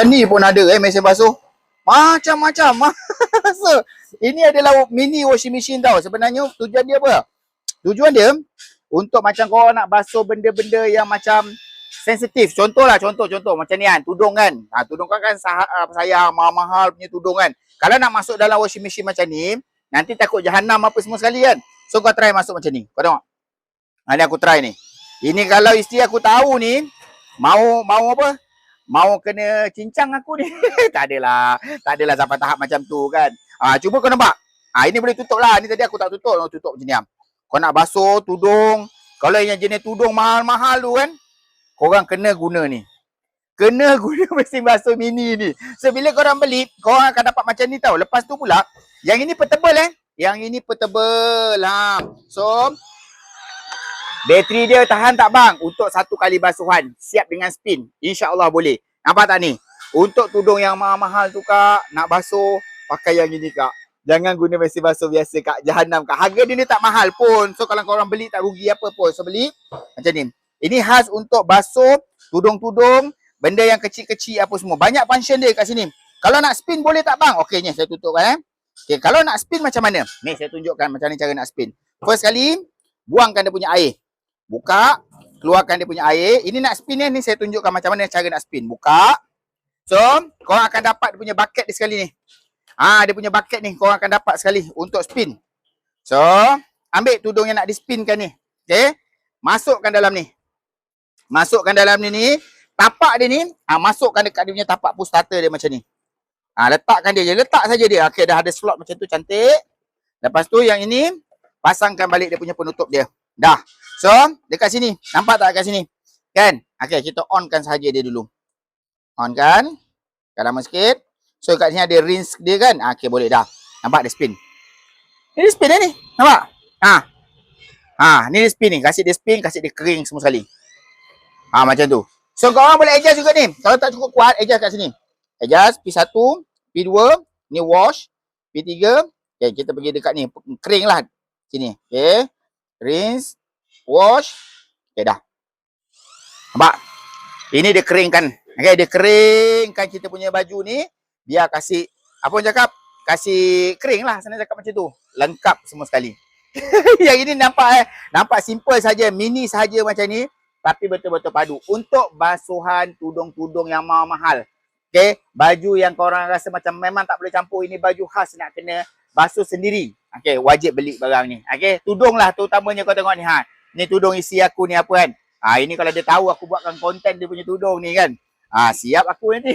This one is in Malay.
Ni pun ada mesin basuh. Macam-macam. So, ini adalah mini washing machine tau. Sebenarnya tujuan dia apa? Tujuan dia untuk macam korang nak basuh benda-benda yang macam sensitif. Contohlah, contoh macam ni kan, tudung kan. Tudung kan sayang, mahal-mahal punya tudung kan. Kalau nak masuk dalam washing machine macam ni, nanti takut jahanam apa semua sekali kan. So kau try masuk macam ni. Kau tengok. Ni aku try ni. Ini kalau isteri aku tahu ni, mau apa? Mau kena cincang aku ni. Tak adalah sampai tahap macam tu kan. Cuba kau nampak. Ini boleh tutup lah. Ni tadi aku tak tutup. Tutup macam ni. Kau nak basuh tudung. Kalau yang jenis tudung mahal-mahal tu kan, korang kena guna ni. Kena guna mesin basuh mini ni. So bila korang beli, korang akan dapat macam ni tau. Lepas tu pula, yang ini portable Yang ini portable So bateri dia tahan tak bang? Untuk satu kali basuhan. Siap dengan spin. InsyaAllah boleh. Nampak tak ni? Untuk tudung yang mahal-mahal tu kak, nak basuh, pakai yang ini kak. Jangan guna mesin basuh biasa kak. Jahanam kak. Harga dia ni tak mahal pun. So kalau korang beli tak rugi apa pun. So beli macam ni. Ini khas untuk basuh tudung-tudung, benda yang kecil-kecil apa semua. Banyak function dia kat sini. Kalau nak spin boleh tak bang? Okey ni saya tutupkan Okay, kalau nak spin macam mana? Ni saya tunjukkan macam ni cara nak spin. First kali, buangkan dia punya air. Buka, keluarkan dia punya air. Ini nak spin ni saya tunjukkan macam mana cara nak spin. Buka. So, korang akan dapat dia punya bucket ni sekali ni. Dia punya bucket ni korang akan dapat sekali untuk spin. So, ambil tudung yang nak di-spinkan ni. Okay. Masukkan dalam ni. Masukkan dalam ni. Tapak dia ni, masukkan dekat dia punya tapak push starter dia macam ni. Letakkan dia je. Letak saja dia. Okay, dah ada slot macam tu cantik. Lepas tu yang ini, pasangkan balik dia punya penutup dia. Dah. So, dekat sini. Nampak tak kat sini? Kan? Okay, kita onkan sahaja dia dulu. On-kan. Kat lama sikit. So, kat sini ada rinse dia kan? Okay, boleh dah. Nampak dia spin. Ni dia spin ni. Nampak? Ni dia spin ni. Kasih dia spin, kasih dia kering semua sekali. Macam tu. So, korang boleh adjust juga ni. Kalau tak cukup kuat, adjust kat sini. Adjust P1, P2, ni wash, P3. Okay, kita pergi dekat ni. Kering lah. Sini. Okay. Rinse. Wash. Okay, dah. Nampak? Ini dia keringkan. Okay, dia keringkan kita punya baju ni. Biar kasih, apa orang cakap? Kasih kering lah. Senang cakap macam tu. Lengkap semua sekali. Yang ini nampak nampak simple saja, mini saja macam ni. Tapi betul-betul padu. Untuk basuhan tudung-tudung yang mahal-mahal. Okay, baju yang korang rasa macam memang tak boleh campur. Ini baju khas nak kena basuh sendiri. Okay, wajib beli barang ni. Okay, tudung lah terutamanya kau tengok ni. Ni tudung isi aku ni apa kan. Ini kalau dia tahu aku buatkan konten dia punya tudung ni kan. Siap aku nanti.